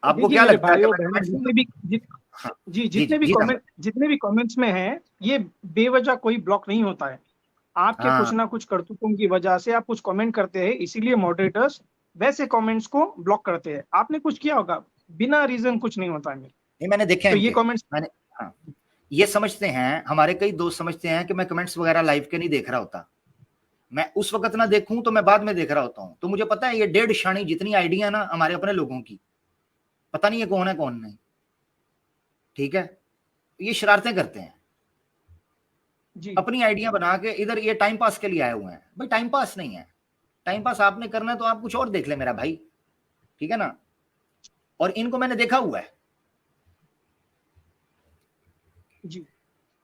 आपको देखिए क्या मेरे लगता है? भाइयों बहनों, हाँ, जितने भी कमेंट्स में हैं, ये बेवजह कोई ब्लॉक नहीं होता है। आपके कुछ हाँ, ना कुछ करतूतों की वजह से आप कुछ कमेंट करते हैं, इसीलिए मॉडरेटर्स वैसे कमेंट्स को ब्लॉक करते हैं। आपने कुछ किया होगा, बिना रीजन कुछ नहीं होता है। नहीं मैंने देखे हैं तो ये इनके, कमेंट्स, मैंने, हाँ, ये समझते हैं, हमारे कई दोस्त समझते हैं कि मैं कमेंट्स वगैरह लाइव के नहीं देख रहा होता। मैं उस वक्त ना देखूं तो मैं बाद में देख रहा होता हूं। तो मुझे पता है ये 1.5 शानी जितनी आइडिया ना हमारे अपने लोगों की, पता नहीं है कौन नहीं, ठीक है, ये शरारतें करते हैं, जी अपनी आइडिया बना के इधर ये टाइम पास के लिए आए हुए हैं। भाई टाइम पास नहीं है, टाइम पास आपने करना है तो आप कुछ और देख ले मेरा भाई, ठीक है ना। और इनको मैंने देखा हुआ है जी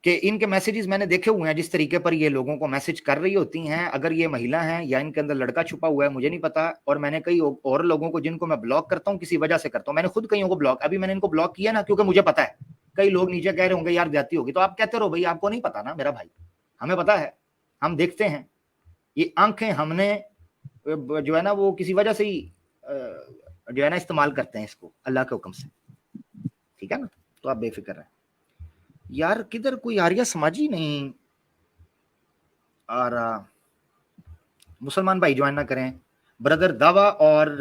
कि इनके मैसेजेस मैंने देखे हुए हैं, जिस तरीके पर ये लोगों को मैसेज कर रही होती हैं। अगर ये महिला हैं या इनके अंदर लड़का छुपा हुआ है मुझे नहीं पता। और मैंने कई और लोगों को जिनको मैं ब्लॉक करता हूँ किसी वजह से करता हूँ, मैंने खुद कईयों को ब्लॉक, अभी मैंने इनको ब्लॉक किया ना क्योंकि मुझे पता है कई लोग नीचे कह रहे होंगे यार जाती होगी, तो आप कहते रहो भाई, आपको नहीं पता ना मेरा भाई, हमें पता है, हम देखते हैं। ये आंखें हमने जो है ना वो किसी वजह से ही जो है ना इस्तेमाल करते हैं इसको अल्लाह के हुक्म से, ठीक है ना। तो आप बेफिक्र रहें यार। किधर कोई आर्या समाजी नहीं आ रहा, मुसलमान भाई ज्वाइन ना करें, ब्रदर दावा और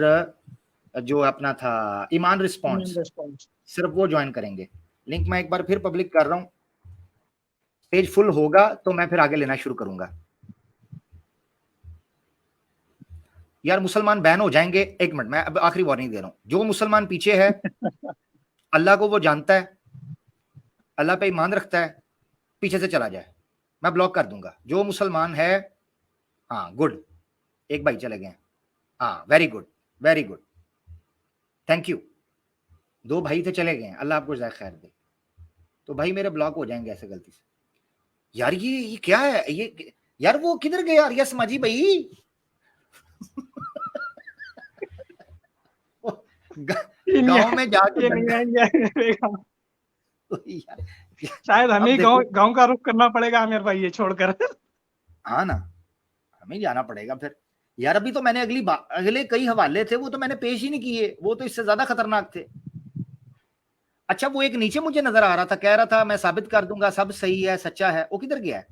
जो अपना था ईमान रिस्पॉन्स, रेस्पॉन्स। सिर्फ वो ज्वाइन करेंगे। लिंक मैं एक बार फिर पब्लिक कर रहा हूँ, पेज फुल होगा तो मैं फिर आगे लेना शुरू करूंगा। यार मुसलमान बैन हो जाएंगे, एक मिनट मैं अब आखिरी वार्निंग दे रहा हूं, जो मुसलमान पीछे है अल्लाह को वो जानता है, अल्लाह पे ईमान रखता है, पीछे से चला जाए, मैं ब्लॉक कर दूंगा। जो मुसलमान है, हाँ गुड, एक भाई चले गए, हाँ very good, very good, thank you. 2 भाई थे चले गए, अल्लाह आपको जाए खैर दे। तो भाई मेरे ब्लॉक हो जाएंगे ऐसे गलती से। यार ये क्या है ये, यार वो किधर गए यार ये समाजी भाई गांव में जाके ये नहीं आएंगे यार, शायद हमें अब ही देखो, गांव का रुख करना पड़ेगा आमिर भाई, ये छोड़कर। हाँ ना, हमें जाना पड़ेगा फिर। यार अभी तो मैंने अगले कई हवाले थे वो तो मैंने पेश ही नहीं किए, वो तो इससे ज्यादा खतरनाक थे। अच्छा वो एक नीचे मुझे नजर आ रहा था, कह रहा था मैं साबित कर दूंगा सब सही है सच्चा है, वो किधर गया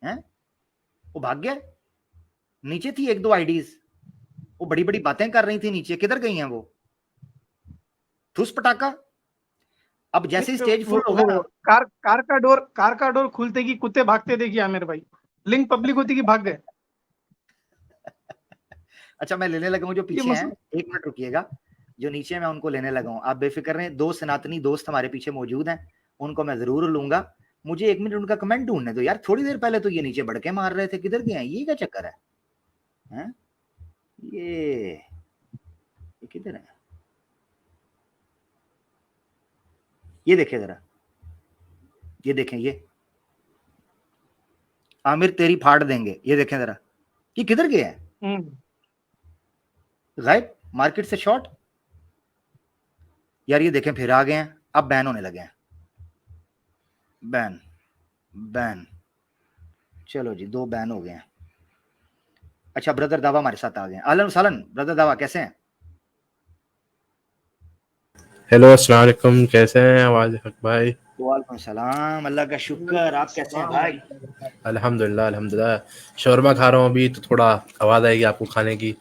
है? वो भाग गया। नीचे थी 1-2 आईडीज, वो बड़ी बड़ी बातें कर रही थी नीचे, किधर गई हैं वो? ठुस पटाखा। अब जैसे ही स्टेज फुल होगा ना, कार का डोर खुलते कि कुत्ते भागते देखिए आमिर भाई, लिंक पब्लिक होती कि भाग गए। अच्छा मैं लेने लगा हूं जो ये पीछे हैं, मसला। 1 मिनट रुकिएगा, जो नीचे मैं उनको लेने लगा हूं, आप बेफिक्र रहें। 2 सनातनी दोस्त हमारे पीछे मौजूद हैं, उनको मैं जरूर लूंगा। मुझे 1 मिनट उनका कमेंट ढूंढने दो यार, थोड़ी देर पहले तो ये नीचे बढ़के मार रहे थे, किधर गए हैं? ये क्या चक्कर है, हैं? ये किधर है? ये देखें जरा, ये देखें, ये आमिर तेरी फाड़ देंगे, ये देखें जरा, ये किधर गए हैं? गायब, मार्केट से शॉर्ट। यार ये देखें फिर आ गए हैं, अब बैन होने लगे हैं, बैन बैन, चलो जी 2 बैन हो गए हैं। अच्छा ब्रदर दावा हमारे साथ आ गए हैं, अहलन वसहलन ब्रदर दावा, कैसे हैं? हेलो अस्सलाम वालेकुम, कैसे हैं आवाज हक भाई? वालेकुम सलाम, अल्लाह का शुक्र, आप कैसे हैं भाई? अल्हम्दुलिल्लाह अल्हम्दुलिल्लाह। शौरमा खा रहा हूँ अभी तो थोड़ा आवाज़ आएगी आपको खाने की,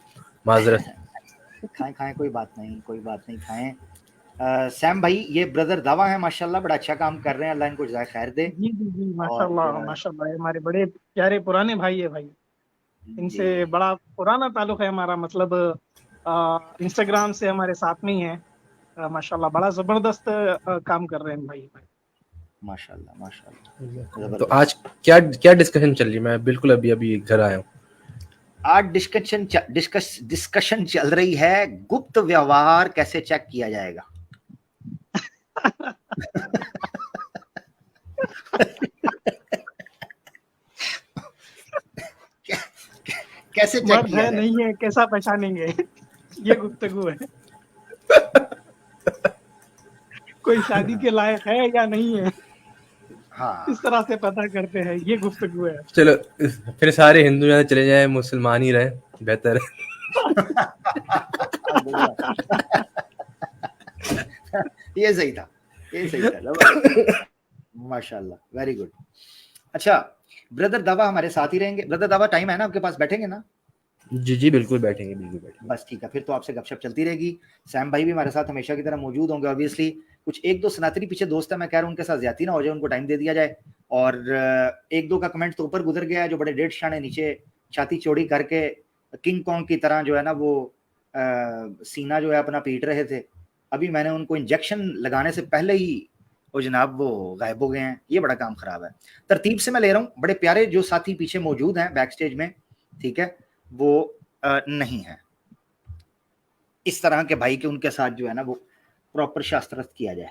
माजरत। खाएं खाएं, कोई बात नहीं, कोई बात नहीं, खाएं। सैम भाई ये ब्रदर दावा है, माशाल्लाह बड़ा अच्छा काम कर रहे हैं, अल्लाह इनको जज़ाए खैर दे। जी जी जी, और माशाल्लाह माशाल्लाह, हमारे बड़े प्यारे पुराने भाई है भाई, जी इनसे बड़ा पुराना ताल्लुक है हमारा, मतलब इंस्टाग्राम से हमारे साथ में ही है। माशाल्लाह बड़ा जबरदस्त काम कर रहे हैं भाई। माशाल्लाह माशाल्लाह, तो जबरदस्त। आज क्या क्या डिस्कशन चल रही है? मैं बिल्कुल अभी अभी घर आया हूँ। आज डिस्कशन चल रही है, गुप्त व्यवहार कैसे चेक किया जाएगा। कैसे चेक मर्द किया है जाए? नहीं है कैसा पहचानेंगे, ये गुफ्तगू है। कोई शादी के लायक है या नहीं है, हाँ इस तरह से पता करते हैं, ये गुफ्तगू है। चलो फिर सारे हिंदू यहाँ चले जाए, मुसलमान ही रहे, बेहतर है। ये सही था, ये सही था। माशाल्लाह, वेरी गुड। अच्छा, ब्रदर दावा हमारे साथ ही रहेंगे। ब्रदर दावा, टाइम है ना आपके पास, बैठेंगे ना? जी जी बिल्कुल बैठेंगे, बिल्कुल बैठेंगे। बस ठीक है, फिर तो आपसे गपशप चलती रहेगी। सैम भाई भी हमारे साथ हमेशा की तरह मौजूद होंगे ऑब्वियसली। कुछ एक दो सनातनी पीछे दोस्त है, मैं कह रहा हूँ उनके साथ ज्यादती ना हो जाए, उनको टाइम दे दिया जाए। और एक दो का कमेंट तो ऊपर गुजर गया है, जो बड़े डेढ़ शाने नीचे छाती चौड़ी करके किंग कॉन्ग की तरह जो है ना वो सीना जो है अपना पीट रहे थे। अभी मैंने उनको इंजेक्शन लगाने से पहले ही वो जनाब वो गायब हो गए हैं। ये बड़ा काम खराब है। तरतीब से मैं ले रहा हूँ, बड़े प्यारे जो साथी पीछे मौजूद हैं बैक स्टेज में, ठीक है, वो नहीं है इस तरह के भाई के, उनके साथ जो है ना वो प्रॉपर शास्त्रस्थ किया जाए।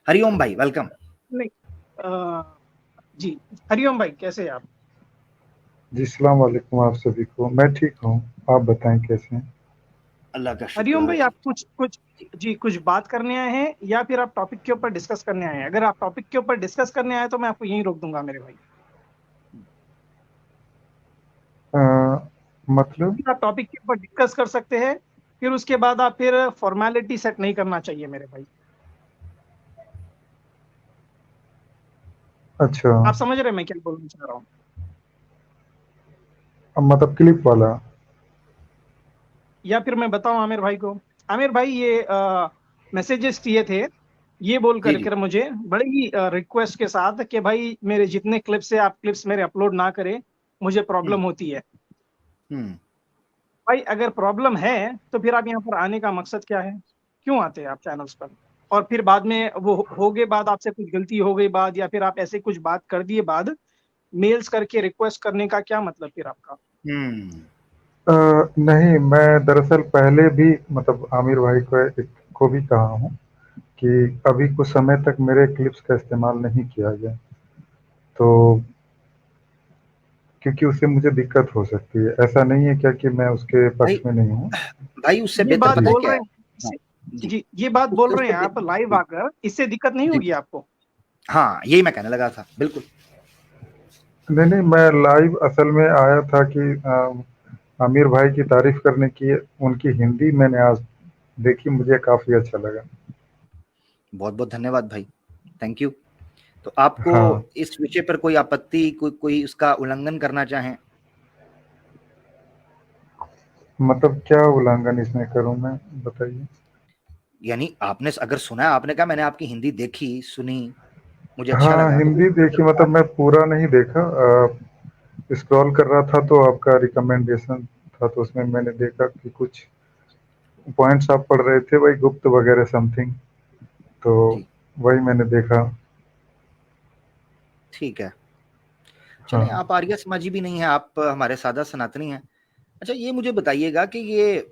हरिओम भाई, वेलकम। नहीं जी, हरिओम भाई, कैसे हैं आप? जी अस्सलाम वालेकुम आप सभी को। मैं ठीक हूँ, आप बताएं कैसे हैं? अल्लाह का हरिओम भाई, शुक्र। आप कुछ बात करने आए हैं या फिर आप टॉपिक के ऊपर डिस्कस करने आए हैं? अगर आप टॉपिक के ऊपर डिस्कस करने आए तो मैं आपको यहीं रोक दूंगा मेरे भाई। मतलब आप टॉपिक के ऊपर डिस्कस कर सकते हैं, फिर उसके बाद आप फिर फॉर्मेलिटी सेट नहीं करना चाहिए मेरे भाई। अच्छा, आप समझ रहे हैं मैं क्या बोलना चाह रहा हूँ? अब मतलब क्लिप वाला। या फिर मैं बताऊं आमिर भाई को? आमिर भाई, ये मैसेजेस किए थे ये बोल जी जी। कर मुझे बड़े ही रिक्वेस्ट के साथ कि भाई मेरे जितने क्लिप्स है आप क्लिप्स मेरे अपलोड ना करें, मुझे प्रॉब्लम होती है। हम्म। भाई अगर प्रॉब्लम है तो फिर आप यहाँ पर आने का मकसद क्या है? क्यों आते हैं आप चैनल्स पर? और फिर बाद में वो हो गए बाद, आपसे कुछ गलती हो गई बाद, या फिर आप ऐसे कुछ बात कर दिए बाद, मेल्स करके रिक्वेस्ट करने का क्या मतलब फिर आपका? हम्म। नहीं, मैं दरअसल पहले भी मतलब आमिर भाई को भी कहा हूँ कि अभी कुछ समय तक मेरे क्लिप्स का इस्तेमाल नहीं किया गया, तो क्योंकि उससे मुझे दिक्कत हो सकती है। ऐसा नहीं है क्या कि मैं उसके भाई, पक्ष में नहीं हूँ। भाई उससे ये बेहतर बात पता है बोल क्या रहे है? हैं हाँ, जी। जी, ये बात बोल उससे रहे उससे हैं आप लाइव जी आकर, इससे दिक्कत नहीं जी। होगी आपको? हाँ, यही मैं कहने लगा था, बिल्कुल। नहीं नहीं, मैं लाइव असल में आया था कि आमिर भाई की तारीफ करने की। उनकी हिंदी मैंने आज देखी, मुझे काफ़ी अच्छा लगा। बहुत बहुत धन्यवाद भाई, थैंक यू। तो आपको हाँ, इस विषय पर कोई आपत्ति, कोई उसका उल्लंघन करना चाहें? मतलब क्या उल्लंघन इसमें करूँ मैं, बताइए? यानी आपने अगर सुना, आपने कहा मैंने आपकी हिंदी देखी सुनी, मुझे अच्छा हाँ, लगा, तो हिंदी देखी, मतलब मैं पूरा नहीं देखा। स्क्रॉल कर रहा था तो आपका रिकमेंडेशन था, तो उसमें मैंने देखा कि कुछ पॉइंट्स आप पढ़ रहे थे, वही गुप्त वगैरह समथिंग, तो जी वही मैंने देखा। ठीक है। चलें, हाँ, आप आर्य समाजी भी नहीं हैं, आप हमारे सादा सनातनी हैं। अच्छा, ये मुझे बताइएगा कि ये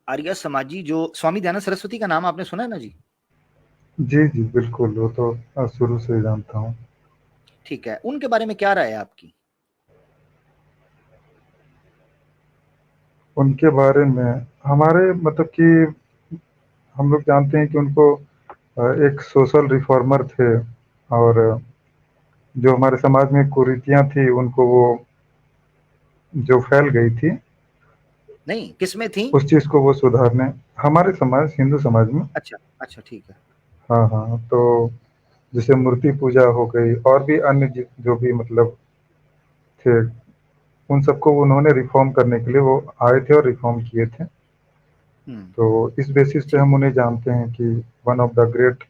आर्य समाजी जो स्वामी दयानंद सरस्वती का नाम आपने सुना है ना जी? जी जी बिल्कुल, वो तो शुरू से ही जानता हूँ। ठीक है, उनके बारे में क्या राय है आपकी? उनके बारे में हमारे मतलब कि हम लोग जानते हैं कि उनको एक सोशल रिफॉर्मर थे, और जो हमारे समाज में कुरीतियाँ थी उनको वो जो फैल गई थी, नहीं, किसमें थी? उस चीज़ को वो सुधारने, हमारे समाज, हिंदू समाज में। अच्छा अच्छा, ठीक है। हाँ हाँ, तो जैसे मूर्ति पूजा हो गई, और भी अन्य जो भी मतलब थे, उन सबको उन्होंने रिफॉर्म करने के लिए वो आए थे और रिफॉर्म किए थे। तो इस बेसिस पे ठीक हम उन्हें जानते हैं कि one of the great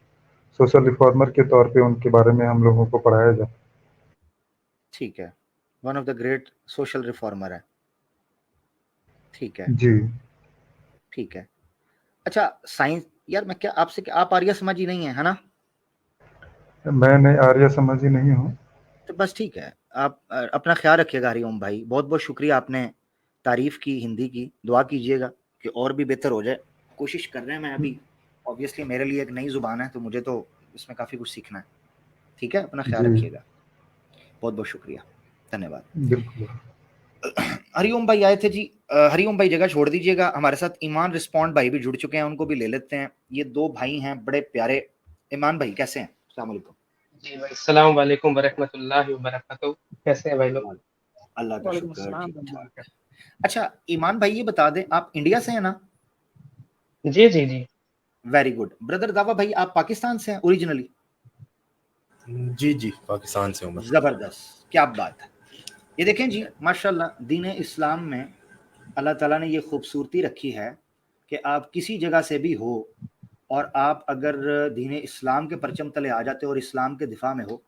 social reformer के तौर पे उनके बारे में हम लोगों को पढ़ाया जाता ठीक है, one of the great social reformer है, ठीक है। है। जी, ठीक है। अच्छा, साइंस, यार मैं क्या आपसे, आप आर्य समाजी नहीं है ना? मैं नहीं, आर्य समाजी नहीं हूँ। तो बस ठीक है, आप अपना ख्याल रखिएगा हरिओम भाई, बहुत बहुत शुक्रिया, आपने तारीफ की हिंदी की, दुआ कीजिएगा कि और भी बेहतर हो जाए। कोशिश कर रहे हैं, मैं अभी ऑब्वियसली मेरे लिए एक नई ज़ुबान है तो मुझे तो इसमें काफ़ी कुछ सीखना है। ठीक है, अपना ख्याल जी, रखिएगा, बहुत बहुत शुक्रिया, धन्यवाद। बिल्कुल। हरिओम भाई आए थे जी। हरिओम भाई जगह छोड़ दीजिएगा, हमारे साथ ईमान रिस्पॉन्ड भाई भी जुड़ चुके हैं, उनको भी ले लेते हैं। ये दो भाई हैं बड़े प्यारे। ईमान भाई कैसे हैं? अस्सलाम वालेकुम। जी भाई, अस्सलाम वालेकुम वरहमतुल्लाहि वबरकातुहू। कैसे हैं भाई लोग? अल्लाह का वालेकुम शुक्र, अस्सलाम। ठीक ठाक। अच्छा ईमान भाई, ये बता दें, आप इंडिया से हैं ना? जी जी जी। वेरी गुड ब्रदर दावा भाई, आप पाकिस्तान से हैं ओरिजिनली? जी जी, पाकिस्तान से हूँ मैं। जबरदस्त, क्या बात है। ये देखें जी, माशाल्लाह दीन इस्लाम में अल्लाह ताला ने ये खूबसूरती रखी है कि आप किसी जगह से भी हो और आप अगर दीन इस्लाम के परचम तले आ जाते हो और इस्लाम के दिफा में हो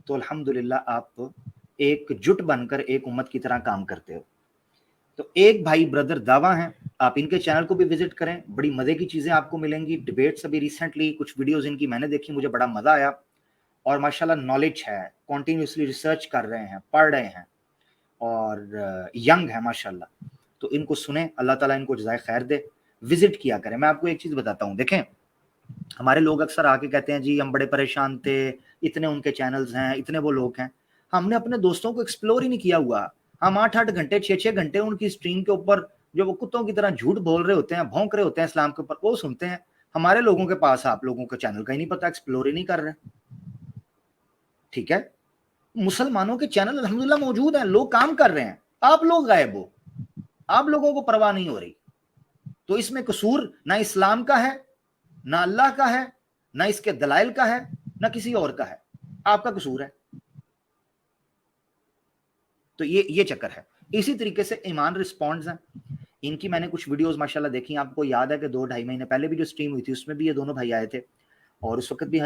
तो अल्हम्दुलिल्लाह आप एकजुट बनकर एक उम्मत की तरह काम करते हो। तो एक भाई ब्रदर दावा हैं, आप इनके चैनल को भी विजिट करें, बड़ी मजे की चीजें आपको मिलेंगी। डिबेट्स अभी रिसेंटली कुछ वीडियोस इनकी मैंने देखी, मुझे बड़ा मजा आया और माशाल्लाह नॉलेज है, कॉन्टिन्यूसली रिसर्च कर रहे हैं, पढ़ रहे हैं और यंग है माशाल्लाह। तो इनको सुने, अल्लाह ताला इनको जज़ाए खैर दे, विजिट किया करें। मैं आपको एक चीज बताता हूँ, देखें हमारे लोग अक्सर आके कहते हैं जी हम बड़े परेशान थे, इतने उनके चैनल्स हैं, इतने वो लोग हैं। हमने अपने दोस्तों को एक्सप्लोर ही नहीं किया हुआ। हम 8-8 घंटे 6-6 घंटे उनकी स्ट्रीम के ऊपर जो वो कुत्तों की तरह झूठ बोल रहे होते हैं, भौंक रहे होते हैं इस्लाम के ऊपर, वो सुनते हैं। हमारे लोगों के पास आप लोगों के चैनल का ही नहीं पता, एक्सप्लोर ही नहीं कर रहे। ठीक है, मुसलमानों के चैनल अल्हम्दुलिल्लाह मौजूद हैं, लोग काम कर रहे हैं, आप लोग गायब हो, आप लोगों को परवाह नहीं हो रही। तो इसमें कसूर ना इस्लाम का है, ना अल्लाह का है, ना इसके दलाइल का है, ना किसी और का है, आपका कसूर है। तो ये चक्कर है। इसी तरीके से ईमान रिस्पॉन्ड्स हैं, इनकी मैंने कुछ वीडियोस माशाल्लाह देखी। आपको याद है कि 2-2.5 महीने पहले भी जो स्ट्रीम हुई थी उसमें भी ये दोनों भाई आए थे और उस वक्त भी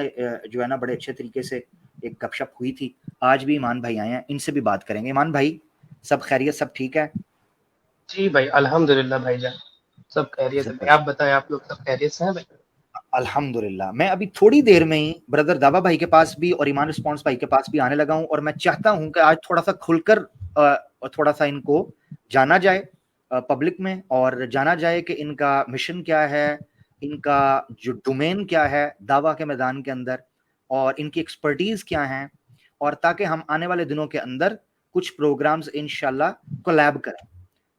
जो है ना बड़े अच्छे तरीके से एक गपशप हुई थी। आज भी ईमान भाई आए हैं, इनसे भी बात करेंगे। ईमान भाई, सब खैरियत, सब ठीक है? जी भाई, अल्हम्दुलिल्लाह भाईजान, सब खैरियत है भाई। आप बताएं, आप लोग सब खैरियत से हैं भाई? अल्हम्दुलिल्लाह। मैं अभी थोड़ी देर में ही ब्रदर दावा भाई के पास भी और ईमान रिस्पॉन्स भाई के पास भी आने लगा हूं और मैं चाहता हूं कि आज थोड़ा सा खुलकर थोड़ा सा इनको जाना जाए पब्लिक में, और जाना जाए कि इनका मिशन क्या है, इनका जो डोमेन क्या है दावा के मैदान के अंदर, और इनकी एक्सपर्टीज क्या है, और ताकि हम आने वाले दिनों के अंदर कुछ प्रोग्राम्स इंशाल्लाह कोलैब करें।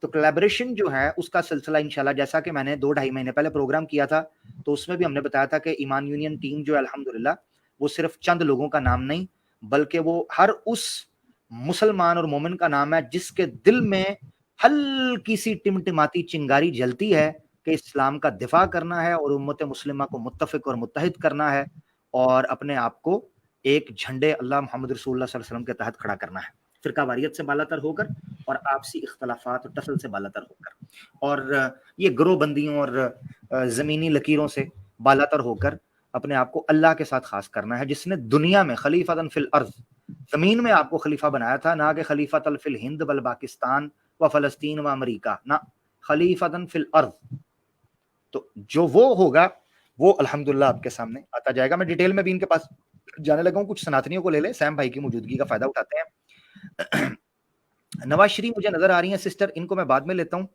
तो कोलैबोरेशन जो है उसका सिलसिला इंशाल्लाह, जैसा कि मैंने 2-2.5 महीने पहले प्रोग्राम किया था तो उसमें भी हमने बताया था कि ईमान यूनियन टीम जो है अल्हम्दुलिल्लाह वो सिर्फ चंद लोगों का नाम नहीं, बल्कि वो हर उस मुसलमान और मोमिन का नाम है जिसके दिल में हल्की सी टिमटिमाती चिंगारी जलती है कि इस्लाम का दिफा करना है और उम्मत मुस्लिमा को मुत्तफिक और मुत्तहिद करना है और अपने आप को एक झंडे अल्लाह मोहम्मद रसूलुल्लाह सल्लल्लाहु अलैहि वसल्लम के तहत खड़ा करना है, फिरका वारियत से बालातर होकर और आपसी इख्तलाफात और टसल से बालातर होकर, और ये ग्रोहबंदियों और ज़मीनी लकीरों से बालातर होकर अपने आप को अल्लाह के साथ खास करना है, जिसने दुनिया में खलीफतन फिल अर्ज़, ज़मीन में आपको खलीफा बनाया था, ना कि खलीफतन फिल हिंद बल पाकिस्तान व फ़लस्तीन व अमेरिका, ना खलीफतन फिल अर्ज़। तो जो वो होगा वो अल्हम्दुलिल्लाह आपके सामने आता जाएगा। मैं डिटेल में भी इनके पास जाने लगा हूँ, कुछ सनातनियों को ले ले, सैम भाई की मौजूदगी का फायदा उठाते हैं। नवाज शरीफ मुझे नजर आ रही हैं सिस्टर, इनको मैं बाद में लेता हूँ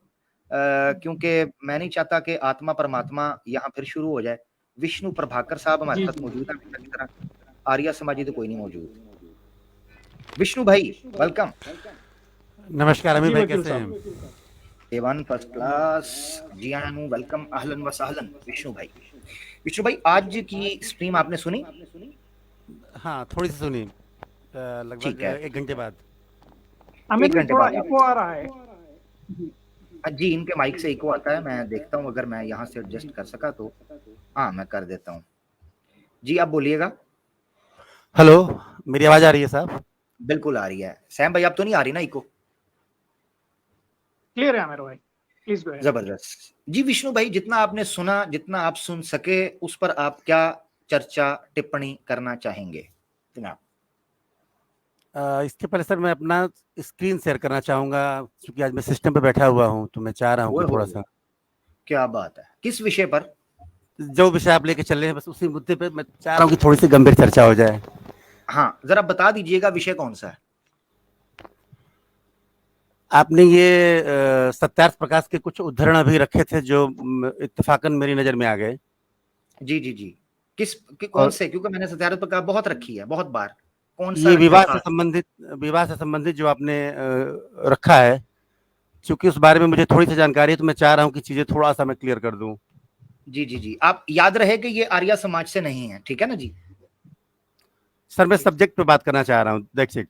क्योंकि मैं नहीं चाहता कि आत्मा परमात्मा यहाँ फिर शुरू हो जाए। विष्णु प्रभाकर साहब हमारे साथ मौजूद हैं हमेशा की तरह, आर्या समाजी तो कोई नहीं मौजूद। विष्णु भाई वेलकम। नमस्कार अमीर जी भाई, वकील कैसे साहब। हैं? एवन फर्स्ट क्लास जी आनू, वेलकम, अहलन व सहलन विष्णु भाई। विष्णु भाई, आज की स्ट्रीम आपने सुनी? हाँ, थोड़ी सी सुनी, लगभग ठीक है, 1 घंटे बाद। अमित 1 भाई घंटे थोड़ा बाद इको आ रहा है। जी इनके माइक से इको आता है, मैं देखता हूँ अगर मैं यहाँ से एडजस्ट कर सका तो। हाँ मैं कर देता हूँ। जी आप बोलिएगा। हेलो, मेरी आवाज़ आ रही है साहब? बिल्कुल आ रही है। सैम भाई आप तो नहीं आ रही ना इको? क्लियर है आमिर भाई, प्लीज गो अहेड। जबरदस्त। जी विष्णु भाई, जितना आपने सुना, जितना आप सुन सके, उस पर आप क्या चर्चा टिप्पणी करना चाहेंगे जनाब? इसके पहले सर मैं अपना स्क्रीन शेयर करना चाहूँगा, क्योंकि आज मैं सिस्टम पे बैठा हुआ हूँ, तो मैं चाह रहा हूँ कि थोड़ा सा क्या बात है, किस विषय पर? जो विषय आप लेके चल रहे हैं बस उसी मुद्दे पे मैं चाह रहा हूँ कि थोड़ी सी गंभीर चर्चा हो जाए। हाँ जरा बता दीजिएगा विषय कौन सा है? आपने ये सत्यार्थ प्रकाश के कुछ उद्धरण अभी रखे थे जो इत्तेफाकन मेरी नज़र में आ गए। जी जी जी, कौन से? क्योंकि मैंने सत्यार्थ प्रकाश बहुत रखी है, बहुत बार। कौन सा ये रखे? विवाह से संबंधित जो आपने रखा है, क्योंकि उस बारे में मुझे थोड़ी सी जानकारी है, तो मैं चाह रहा हूँ कि चीजें थोड़ा सा मैं क्लियर कर दूं। जी जी जी, आप याद रहे कि ये आर्या समाज से नहीं है, ठीक है ना जी? सर मैं सब्जेक्ट पे बात करना चाह रहा हूँ, दैट्स इट।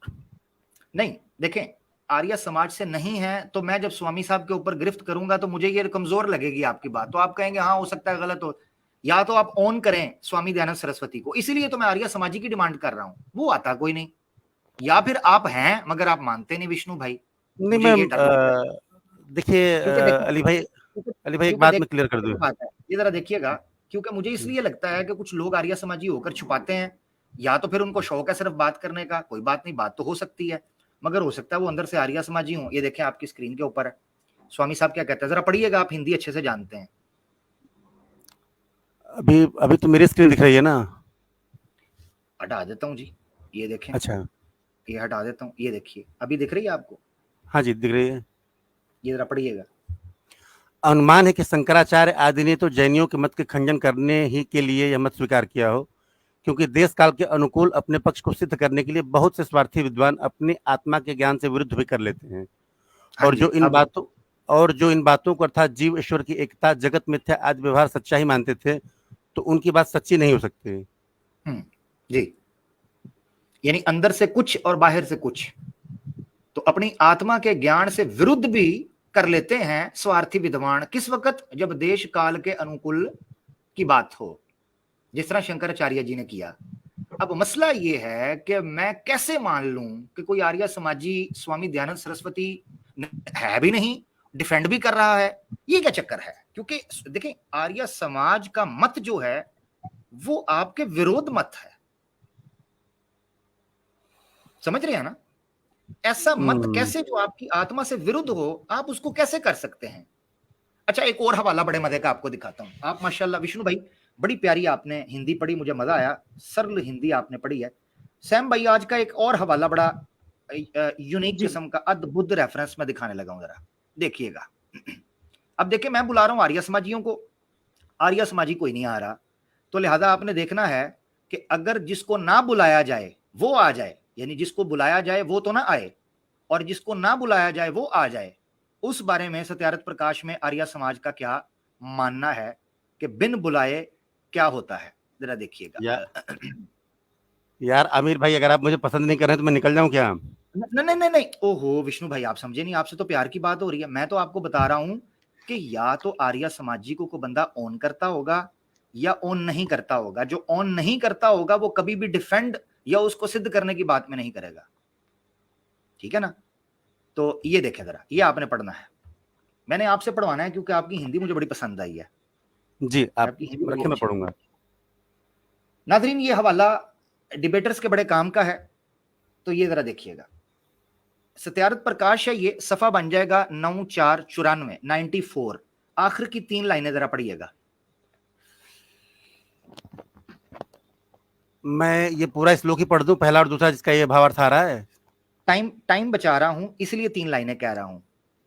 नहीं देखें, आर्या समाज से नहीं है तो मैं जब स्वामी साहब के ऊपर गिरफ्त करूंगा तो मुझे ये कमजोर लगेगी आपकी बात, तो आप कहेंगे हाँ हो सकता है गलत हो। या तो आप ऑन करें स्वामी दयानंद सरस्वती को, इसीलिए तो मैं आर्य समाजी की डिमांड कर रहा हूं, वो आता कोई नहीं, या फिर आप हैं मगर आप मानते नहीं विष्णु भाई। नहीं मुझे ये डर लगता है देखिए क्योंकि देखिए, अली भाई एक बात मैं क्लियर कर दूं। बात है ये जरा देखिएगा, क्योंकि मुझे इसलिए लगता है कि कुछ लोग आर्य समाजी होकर छुपाते हैं, या तो फिर उनको शौक है सिर्फ बात करने का, कोई बात नहीं, बात तो हो सकती है, मगर हो सकता है वो अंदर से आर्य समाजी हो। ये देखें आपकी स्क्रीन के ऊपर है, स्वामी साहब क्या कहते हैं, जरा पढ़िएगा, आप हिंदी अच्छे से जानते हैं। अभी तो मेरी स्क्रीन दिख रही है ना? हटा देता हूँ जी, ये देखें। अच्छा, ये हटा देता हूँ, ये देखिए अभी दिख रही है आपको? हाँ जी दिख रही है। ये जरा पढ़िएगा। अनुमान है कि शंकराचार्य आदि ने तो जैनियों के मत के खंडन करने ही के लिए यह मत स्वीकार किया हो, क्योंकि देश काल के अनुकूल अपने पक्ष को सिद्ध करने के लिए बहुत से स्वार्थी विद्वान अपनी आत्मा के ज्ञान से विरुद्ध भी कर लेते हैं। हाँ और जी, जो इन बातों को अर्थात जीव ईश्वर की एकता, जगत मिथ्या आदि व्यवहार सच्चा ही मानते थे, तो उनकी बात सच्ची नहीं हो सकती। जी, यानी अंदर से कुछ और बाहर से कुछ, तो अपनी आत्मा के ज्ञान से विरुद्ध भी कर लेते हैं स्वार्थी विद्वान। किस वक्त? जब देश काल के अनुकूल की बात हो, जिस तरह शंकराचार्य जी ने किया। अब मसला ये है कि मैं कैसे मान लूं कि कोई आर्य समाजी स्वामी दयानंद सरस्वती है भी नहीं, डिफेंड भी कर रहा है, ये क्या चक्कर है? क्योंकि देखें, आर्य समाज का मत जो है वो आपके विरोध मत है, समझ रहे हैं ना? ऐसा मत कैसे जो आपकी आत्मा से विरुद्ध हो, आप उसको कैसे कर सकते हैं? अच्छा, एक और हवाला बड़े मजे का आपको दिखाता हूं। आप माशाल्लाह विष्णु भाई, बड़ी प्यारी आपने हिंदी पढ़ी, मुझे मजा आया, सरल हिंदी आपने पढ़ी है। सैम भाई, आज का एक और हवाला बड़ा यूनिक किस्म का अद्भुत रेफरेंस में दिखाने लगा हूं, जरा देखिएगा। अब देखिए, मैं बुला रहा हूं आर्य समाजियों को, आर्य समाजी कोई नहीं आ रहा, तो लिहाजा आपने देखना है कि अगर जिसको ना बुलाया जाए वो आ जाए, यानी जिसको बुलाया जाए वो तो ना आए, और जिसको ना बुलाया जाए वो आ जाए। उस बारे में सत्यार्थ प्रकाश में आर्य समाज का क्या मानना है कि बिन बुलाए क्या होता है, जरा देखिएगा। यार आमिर भाई, अगर आप मुझे पसंद नहीं कर रहे तो मैं निकल जाऊं क्या? नहीं नहीं नहीं, ओहो विष्णु भाई, आप समझे नहीं, आपसे तो प्यार की बात हो रही है। मैं तो आपको बता रहा हूं कि या तो आर्य समाजी को बंदा ऑन करता होगा या ऑन नहीं करता होगा। जो ऑन नहीं करता होगा वो कभी भी डिफेंड या उसको सिद्ध करने की बात में नहीं करेगा, ठीक है ना? तो ये देखें जरा, ये आपने पढ़ना है, मैंने आपसे पढ़वाना है क्योंकि आपकी हिंदी मुझे बड़ी पसंद आई है। जी, आप आपकी हिंदी रखें, मैं पढ़ूंगा। नाज़रीन, ये हवाला डिबेटर्स के बड़े काम का है, तो ये जरा देखिएगा। सत्यार्थ प्रकाश है, ये सफा बन जाएगा 9494, 94, आखिर की 3 लाइनें जरा पढ़िएगा। मैं ये पूरा श्लोक ही पढ़ दूं, पहला और दूसरा, जिसका ये भावार्थ आ रहा है? टाइम बचा रहा हूं, इसलिए 3 लाइनें कह रहा हूं।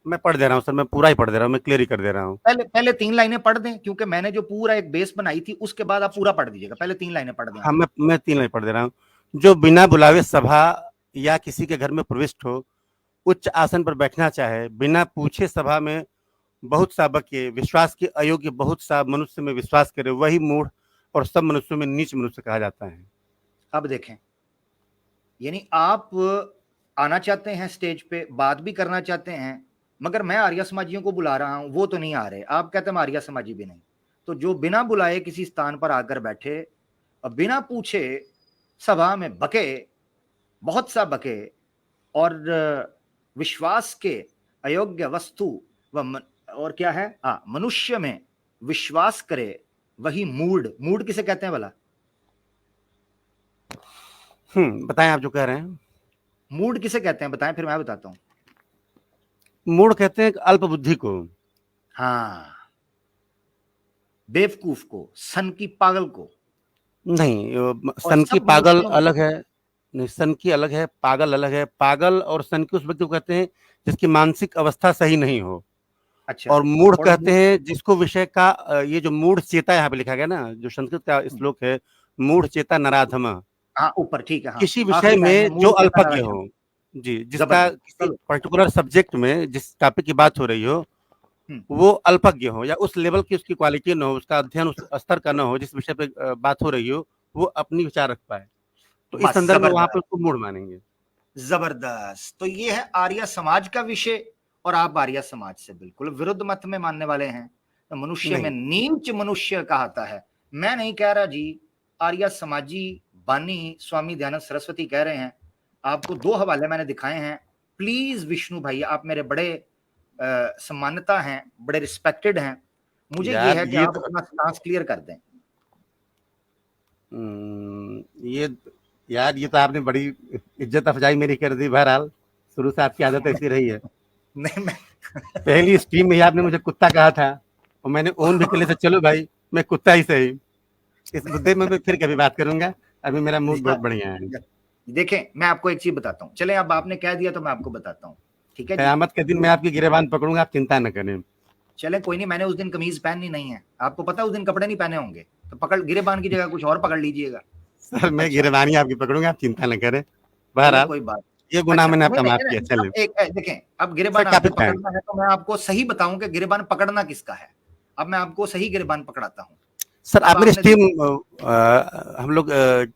मैं पढ़ दे रहा हूं सर, मैं पूरा ही पढ़ दे रहा हूं, मैं क्लियर ही कर दे रहा हूं। पहले 3 लाइनें पढ़ दें, क्योंकि मैंने जो पूरा एक बेस बनाई थी उसके बाद आप पूरा पढ़ दीजिएगा। पहले 3 लाइनें पढ़ दें। हाँ, मैं 3 लाइन पढ़ दे रहा हूँ। जो बिना बुलावे सभा या किसी के घर में प्रविष्ट हो, उच्च आसन पर बैठना चाहे, बिना पूछे सभा में बहुत सा बके, विश्वास के अयोग्य बहुत सा मनुष्य में विश्वास करे, वही मूढ़ और सब मनुष्यों में नीच मनुष्य कहा जाता है। अब देखें, यानी आप आना चाहते हैं स्टेज पे, बात भी करना चाहते हैं, मगर मैं आर्य समाजियों को बुला रहा हूं, वो तो नहीं आ रहे। आप कहते हैं आर्य समाजी भी नहीं, तो जो बिना बुलाए किसी स्थान पर आकर बैठे और बिना पूछे सभा में बके, बहुत सा बके, और विश्वास के अयोग्य वस्तु और क्या है, मनुष्य में विश्वास करे, वही मूढ़ किसे कहते हैं भला? बताएं आप जो कह रहे हैं। मूढ़ किसे कहते हैं बताएं, फिर मैं बताता हूं। मूढ़ कहते हैं अल्प बुद्धि को। हाँ, बेवकूफ को, सन की पागल को। नहीं, सन की पागल अलग है, नहीं, सन की अलग है, पागल अलग है। पागल और सन की उस व्यक्ति को कहते हैं जिसकी मानसिक अवस्था सही नहीं हो। अच्छा, और मूढ़ कहते हैं जिसको विषय का, ये जो मूढ़ चेता यहाँ पे लिखा गया ना, जो संस्कृत का श्लोक है, मूढ़ चेता नराधम, हाँ ऊपर, ठीक है, हाँ, किसी विषय में जो अल्पज्ञ हो, जी, जिसका किसी पर्टिकुलर सब्जेक्ट में जिस टॉपिक की बात हो रही हो वो अल्पज्ञ हो, या उस लेवल की उसकी क्वालिटी न हो, उसका अध्ययन उस स्तर का न हो, जिस विषय पे बात हो रही हो वो अपनी विचार रख पाए, तो इस संदर्भ में वहां पर उसको मूढ़ मानेंगे। जबरदस्त। तो ये है आर्य समाज का विषय, और आप आर्य समाज से बिल्कुल विरुद्ध मत में मानने वाले हैं। तो मनुष्य में नीच मनुष्य कहता है, मैं नहीं कह रहा जी, आर्य समाजी बानी स्वामी दयानंद सरस्वती कह रहे हैं। आपको 2 हवाले मैंने दिखाए हैं। प्लीज विष्णु भाई, आप मेरे बड़े सम्मानिता हैं, बड़े रिस्पेक्टेड हैं, मुझे ये है कि आप अपना स्टांस क्लियर कर दें। ये यार, ये तो आपने बड़ी इज्जत अफजाई मेरी कर दी। बहरहाल शुरू से आपकी आदत ऐसी रही है। नहीं, मैं पहली स्ट्रीम में ही आपने मुझे कुत्ता कहा था और मैंने ओन भी कर लिया था, चलो भाई मैं कुत्ता ही सही। इस मुद्दे में मैं फिर कभी बात करूंगा, अभी मेरा मूड बहुत बढ़िया है। देखें, मैं आपको एक चीज बताता हूँ। चले, अब आपने कह दिया तो मैं आपको बताता हूँ, ठीक है? कयामत के दिन मैं आपकी गिरेबान पकड़ूंगा, आप चिंता न करें। चले कोई नहीं, मैंने उस दिन कमीज पहननी नहीं है, आपको पता है उस दिन कपड़े नहीं पहने होंगे, तो पकड़ गिरेबान की जगह कुछ और पकड़ लीजिएगा। सर मैं गिरेबानी आपकी पकड़ूंगा, आप चिंता न करें। बहरहाल कोई बात, ये गुनाह मैंने आपका माफ किया। चलिए, एक देखें, अब गिरेबान आपको पकड़ना है तो मैं आपको सही बताऊं कि गिरेबान पकड़ना किसका है। अब मैं आपको सही गिरेबान पकड़ाता हूँ। सर आप मेरी स्ट्रीम, हम लोग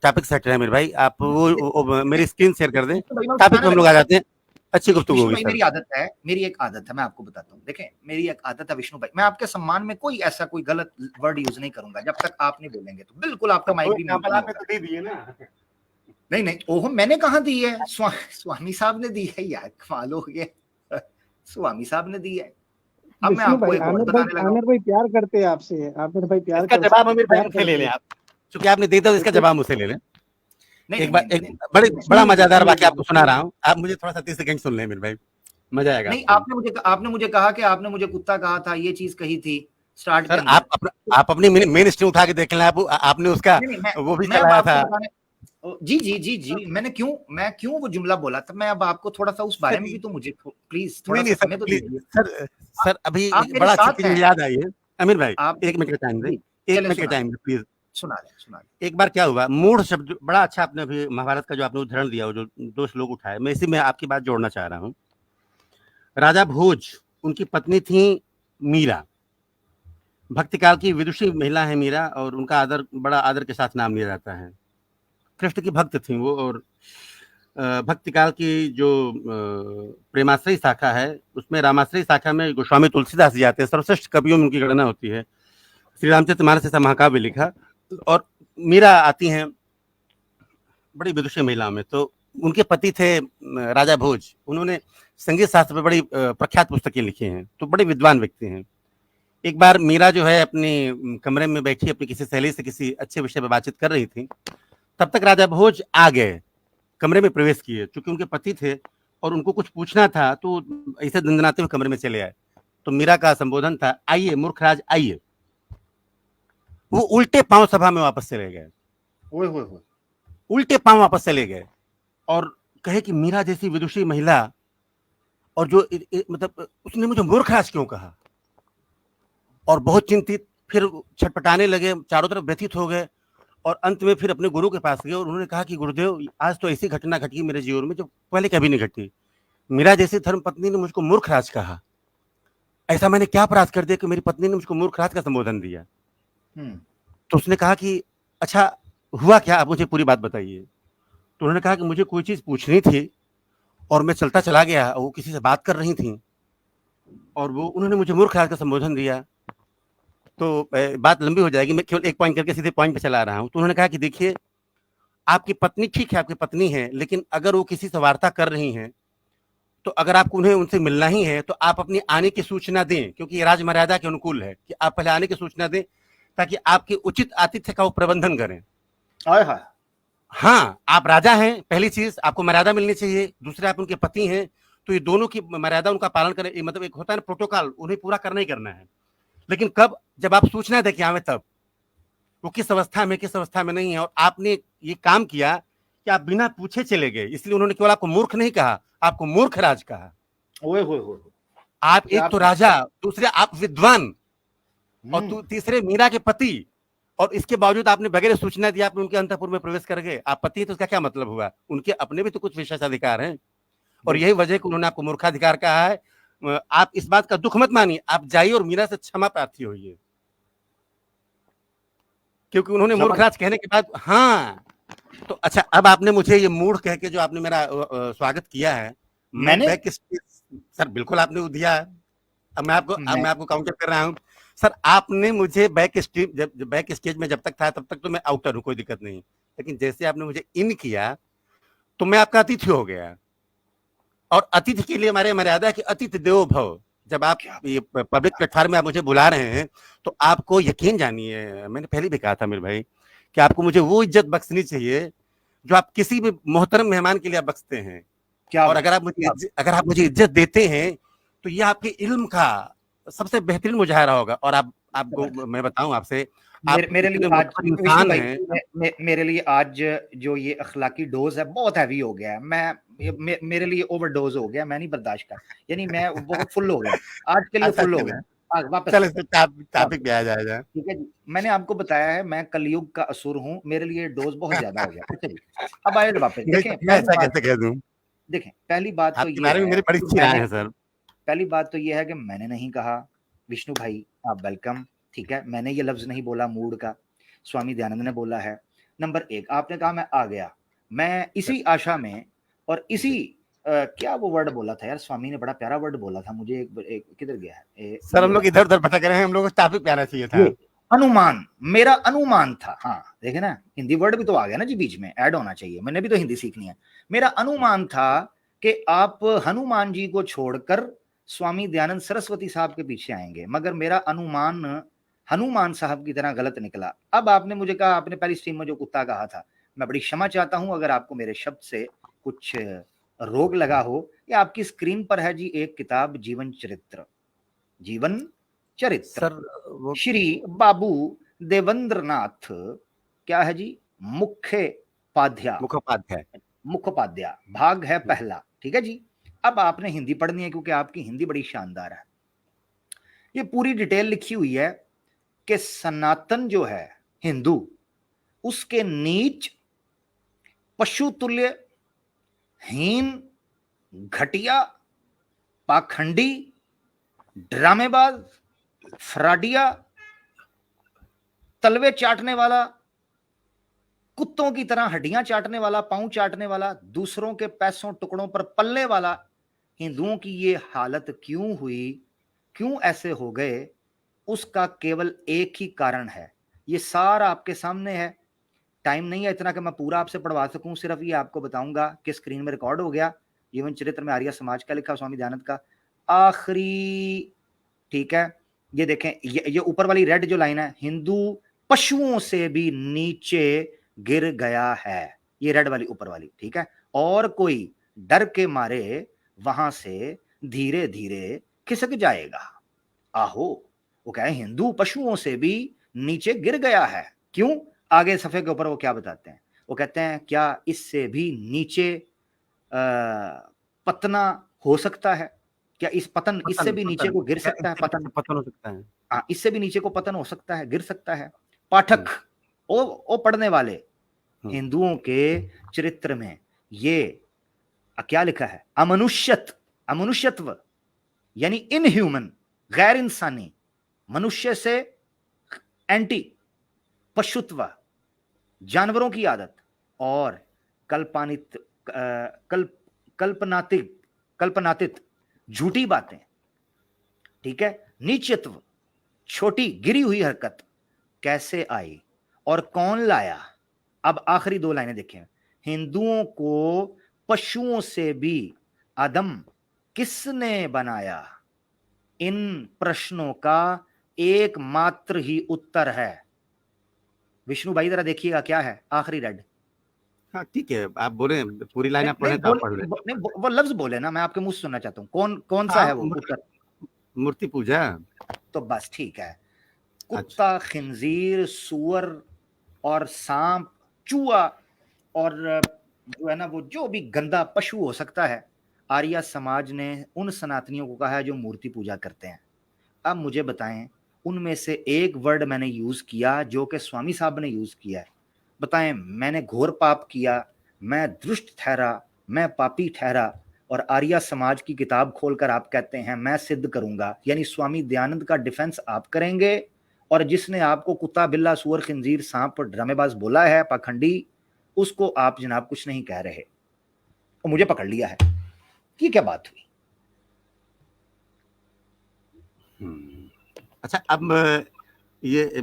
टॉपिक सेट रहे हैं मेरे भाई, आप वो मेरी स्क्रीन शेयर कर दें, टॉपिक पे हम लोग आ जाते हैं। अच्छी गुफ्तगू होगी। मेरी आदत है, मेरी एक आदत है, मैं आपको बताता हूँ। देखें, मेरी एक आदत है विष्णु भाई, मैं आपके सम्मान में कोई ऐसा कोई गलत वर्ड यूज नहीं करूंगा जब तक आप नहीं बोलेंगे। तो बिल्कुल आपका माइक भी नहीं, ओहो मैंने कहाँ दी है, स्वामी साहब ने दी है यार, कमाल हो गया, स्वामी साहब ने दी है। अब मैं आपको एक और बताने लगा। आमिर भाई प्यार करते हैं आपसे, आमिर भाई प्यार करते हैं। जवाब आमिर भाई मुझसे ले लें आप, क्योंकि आपने दे दिया, इसका जवाब मुझसे ले लें। एक बड़ा मजेदार वाकया आपको सुना रहा हूँ, आप मुझे थोड़ा सा 30 सेकंड सुन लें मेरे भाई, मजा आएगा। नहीं, आपने मुझे कहा कि आपने मुझे कुत्ता कहा था, ये चीज कही थी स्टार्ट। सर आप अपनी मेन स्ट्रीम उठा के देख लें, आपने उसका वो भी चलाया था। जी, मैं क्यों वो जुमला बोला था, मैं अब आपको थोड़ा सा उस बारे में भी तो मुझे प्लीज थोड़ा सा समय तो दीजिए। सर अभी बड़ा अच्छी चीज याद आई है अमीर भाई, एक मिनट का टाइम दें, एक मिनट का टाइम प्लीज। सुना दे। एक बार क्या हुआ, मूढ़ शब्द बड़ा अच्छा आपने अभी महाभारत का जो आपने उदाहरण दिया, वो जो 2 श्लोक उठाए, मैं इसी में आपकी बात जोड़ना चाह रहा हूँ। राजा भोज, उनकी पत्नी थी मीरा, भक्तिकाल की विदुषी महिला है मीरा, और उनका आदर, बड़ा आदर के साथ नाम लिया जाता है। कृष्ण की भक्त थी वो, और भक्तिकाल की जो प्रेमाश्रयी शाखा है, उसमें रामाश्रयी शाखा में गोस्वामी तुलसीदास जी आते हैं, सर्वश्रेष्ठ कवियों में उनकी गणना होती है। श्री रामचरितमानस से महाकाव्य लिखा, और मीरा आती हैं बड़ी विदुषी महिलाओं में। तो उनके पति थे राजा भोज, उन्होंने संगीत शास्त्र पे बड़ी प्रख्यात पुस्तकें लिखी हैं, तो बड़े विद्वान व्यक्ति हैं। एक बार मीरा जो है अपनी कमरे में बैठी अपनी किसी सहेली से किसी अच्छे विषय पर बातचीत कर रही थी, तब तक राजा भोज आ गए, कमरे में प्रवेश किए, क्योंकि उनके पति थे और उनको कुछ पूछना था, तो ऐसे दंदनाते हुए कमरे में चले आए। तो मीरा का संबोधन था, आइए मूर्खराज आइए। वो उल्टे पांव सभा में वापस चले गए, उल्टे पांव वापस चले गए, और कहे कि मीरा जैसी विदुषी महिला, और जो मतलब उसने मुझे मूर्खराज क्यों कहा, और बहुत चिंतित, फिर छटपटाने लगे, चारों तरफ व्यथित हो गए, और अंत में फिर अपने गुरु के पास गए और उन्होंने कहा कि गुरुदेव, आज तो ऐसी घटना घटी मेरे जीवन में जो पहले कभी नहीं घटी। मीरा जैसी धर्म पत्नी ने मुझको मूर्खराज कहा, ऐसा मैंने क्या अपराध कर दिया कि मेरी पत्नी ने मुझको मूर्खराज का संबोधन दिया। तो उसने कहा कि अच्छा हुआ क्या, आप मुझे पूरी बात बताइए। तो उन्होंने कहा कि मुझे कोई चीज पूछनी थी और मैं चलता चला गया, वो किसी से बात कर रही थी और वो उन्होंने मुझे मूर्खराज का संबोधन दिया। तो बात लंबी हो जाएगी, मैं केवल एक पॉइंट करके सीधे पॉइंट पे चला रहा हूं। तो उन्होंने कहा कि देखिए, आपकी पत्नी ठीक है, आपकी पत्नी है, लेकिन अगर वो किसी से वार्ता कर रही हैं, तो अगर आपको उन्हें उनसे मिलना ही है तो आप अपनी आने की सूचना दें, क्योंकि ये राज मर्यादा के अनुकूल है कि आप पहले आने की सूचना दें, ताकि आपके उचित आतिथ्य का वो प्रबंधन करें। हाँ, आप राजा हैं, पहली चीज आपको मर्यादा मिलनी चाहिए, दूसरे आप उनके पति हैं, तो ये दोनों की मर्यादा उनका पालन करें। मतलब एक होता है ना प्रोटोकॉल, उन्हें पूरा करना ही करना है। लेकिन कब, जब आप सूचना दे के आवे, तब वो किस अवस्था में किस अवस्था में नहीं है। और आपने ये काम किया कि आप बिना पूछे चले गए, इसलिए उन्होंने केवल आपको मूर्ख नहीं कहा, आपको मूर्खराज कहा। आप एक तो राजा, दूसरे आप विद्वान, और तीसरे मीरा के पति, और इसके बावजूद आपने बगैर सूचना दी आपने उनके अंतःपुर में प्रवेश कर गए। आप पति, तो उसका क्या मतलब हुआ? उनके अपने भी तो कुछ विशेषाधिकार हैं, और यही वजह कि उन्होंने आपको मूर्खाधिकार कहा है। आप इस बात का दुख मत मानिए, आप जाइए और मीरा से क्षमा प्रार्थी होइए, क्योंकि उन्होंने मूर्खराज कहने के बाद। हाँ, तो अच्छा, अब आपने मुझे ये मूढ़ कह के जो आपने मेरा स्वागत किया है, मैंने सर बिल्कुल आपने दिया है। अब मैं आपको काउंटर कर रहा हूं सर आपने मुझे बैक स्टेज जब बैक स्टेज में जब तक था तब तक तो मैं आउटर हूँ, कोई दिक्कत नहीं, लेकिन जैसे आपने मुझे इन किया तो मैं आपका अतिथि हो गया। और अतिथि के लिए हमारे मर्यादा है कि अतिथि देवो भव। जब आप ये पब्लिक प्लेटफॉर्म में आप मुझे बुला रहे हैं तो आपको यकीन जानिए, मैंने पहले भी कहा था मेरे भाई कि आपको मुझे वो इज्जत बख्शनी चाहिए जो आप किसी भी मोहतरम मेहमान के लिए आप बख्शते हैं। क्या और अगर आप मुझे इज्जत देते हैं तो ये आपके इल्म का सबसे बेहतरीन मुजाहरा होगा। और आपको मैं बताऊं आपसे, आप मेरे लिए इतने आज मुतबर विष्णु इंसान भाई, हैं। मेरे लिए आज जो ये अखलाकी डोज है बहुत हैवी हो गया है। मेरे लिए ओवरडोज हो गया, मैं नहीं बर्दाश्त कर, यानी मैं बहुत फुल हो गया आज के लिए, अच्छा फुल हो चले गया। वापस चले टॉपिक पे आ जाएगा। ठीक है जी, मैंने आपको बताया है मैं कलयुग का असुर हूं, मेरे लिए डोज बहुत ज्यादा हो गया। अच्छा जी, अब आए वापस। देखें मैं ऐसा कैसे कह दूं? पहली बात तो आपके ये बारे में है मेरी बड़ी कि अच्छी राय है सर। पहली बात तो ये है कि मैंने नहीं कहा, विष्णु भाई आप वेलकम, ठीक है, मैंने ये लफ्ज नहीं बोला मूड का, स्वामी दयानंद ने बोला है। नंबर एक, आपने कहा मैं आ गया, मैं इसी आशा में और इसी क्या वो वर्ड बोला था यार, स्वामी ने बड़ा प्यारा वर्ड बोला था मुझे, एक किधर गया है सर हम लोग इधर उधर भटक रहे हैं, हम लोग को टॉपिक पे आना चाहिए था। अनुमान, मेरा अनुमान था, हाँ देखे ना, हिंदी वर्ड भी तो आ गया ना जी, बीच में ऐड होना चाहिए, मैंने भी तो हिंदी सीखनी है। मेरा अनुमान था कि आप हनुमान जी को छोड़कर स्वामी दयानंद सरस्वती साहब के पीछे आएंगे, मगर मेरा अनुमान हनुमान साहब की तरह गलत निकला। अब आपने मुझे कहा, आपने पहली स्ट्रीम में जो कुत्ता कहा था, मैं बड़ी क्षमा चाहता हूं अगर आपको मेरे शब्द से कुछ रोग लगा हो। या आपकी स्क्रीन पर है जी एक किताब, जीवन चरित्र, जीवन चरित्र सर वो श्री बाबू देवेंद्रनाथ, क्या है जी, मुखोपाध्याय, भाग है पहला, ठीक है जी। अब आपने हिंदी पढ़नी है क्योंकि आपकी हिंदी बड़ी शानदार है। ये पूरी डिटेल लिखी हुई है कि सनातन जो है हिंदू, उसके नीच, पशु तुल्य, हीन, घटिया, पाखंडी, ड्रामेबाज, फ्राडिया, तलवे चाटने वाला, कुत्तों की तरह हड्डियां चाटने वाला, पांव चाटने वाला, दूसरों के पैसों टुकड़ों पर पलने वाला, हिंदुओं की ये हालत क्यों हुई, क्यों ऐसे हो गए, उसका केवल एक ही कारण है। ये सारा आपके सामने है, टाइम नहीं है इतना कि मैं पूरा आपसे पढ़वा सकूं, सिर्फ ये आपको बताऊंगा कि स्क्रीन में रिकॉर्ड हो गया, जीवन चरित्र में आर्य समाज का लिखा, स्वामी दयानंद का आखिरी, ठीक है। ये देखें, ये ऊपर वाली रेड जो लाइन है, हिंदू पशुओं से भी नीचे गिर गया है, ये रेड वाली ऊपर वाली, ठीक है। और कोई डर के मारे वहां से धीरे धीरे खिसक जाएगा। आहो, वो कहे हिंदू पशुओं से भी नीचे गिर गया है, क्यों? आगे सफे के ऊपर वो क्या बताते हैं, वो कहते हैं क्या इससे भी नीचे पतना हो सकता है, क्या इस पतन इससे भी नीचे को गिर सकता है, पतन हो सकता है। हाँ, इससे भी नीचे को पतन हो सकता है, गिर सकता है। पाठक, ओ पढ़ने वाले, हिंदुओं के चरित्र में ये क्या लिखा है, अमनुष्यत्व यानी इनह्यूमन, गैर इंसानी, मनुष्य से एंटी, पशुत्व, जानवरों की आदत, और कल्पनातीत झूठी बातें, ठीक है, नीचत्व, छोटी गिरी हुई हरकत कैसे आई और कौन लाया। अब आखिरी दो लाइनें देखें, हिंदुओं को पशुओं से भी अदम किसने बनाया। इन प्रश्नों का एकमात्र ही उत्तर है, विष्णु भाई जरा देखिएगा क्या है आखिरी रेड। हाँ ठीक है, आप बोले पूरी लाइन आप पढ़े तो आप पढ़ ले। वो लफ्ज बोले ना, मैं आपके मुंह से सुनना चाहता हूँ, कौन सा है वो उत्तर। मूर्ति पूजा। तो बस ठीक है, कुत्ता, खिंजीर, सुअर और सांप, चूहा और जो है ना वो जो भी गंदा पशु हो सकता है, आर्य समाज ने उन सनातनियों को कहा है जो मूर्ति पूजा करते हैं। अब मुझे बताएं, उनमें से एक वर्ड मैंने यूज किया जो कि स्वामी साहब ने यूज किया है, बताएं मैंने घोर पाप किया, मैं दुष्ट ठहरा, मैं पापी ठहरा, और आर्य समाज की किताब खोलकर आप कहते हैं मैं सिद्ध करूंगा, यानी स्वामी दयानंद का डिफेंस आप करेंगे, और जिसने आपको कुत्ता, बिल्ला, सुअर, खिंजीर, सांप, ड्रामेबाज बोला है, पाखंडी, उसको आप जनाब कुछ नहीं कह रहे, तो मुझे पकड़ लिया है। ये क्या बात हुई? अच्छा, अब ये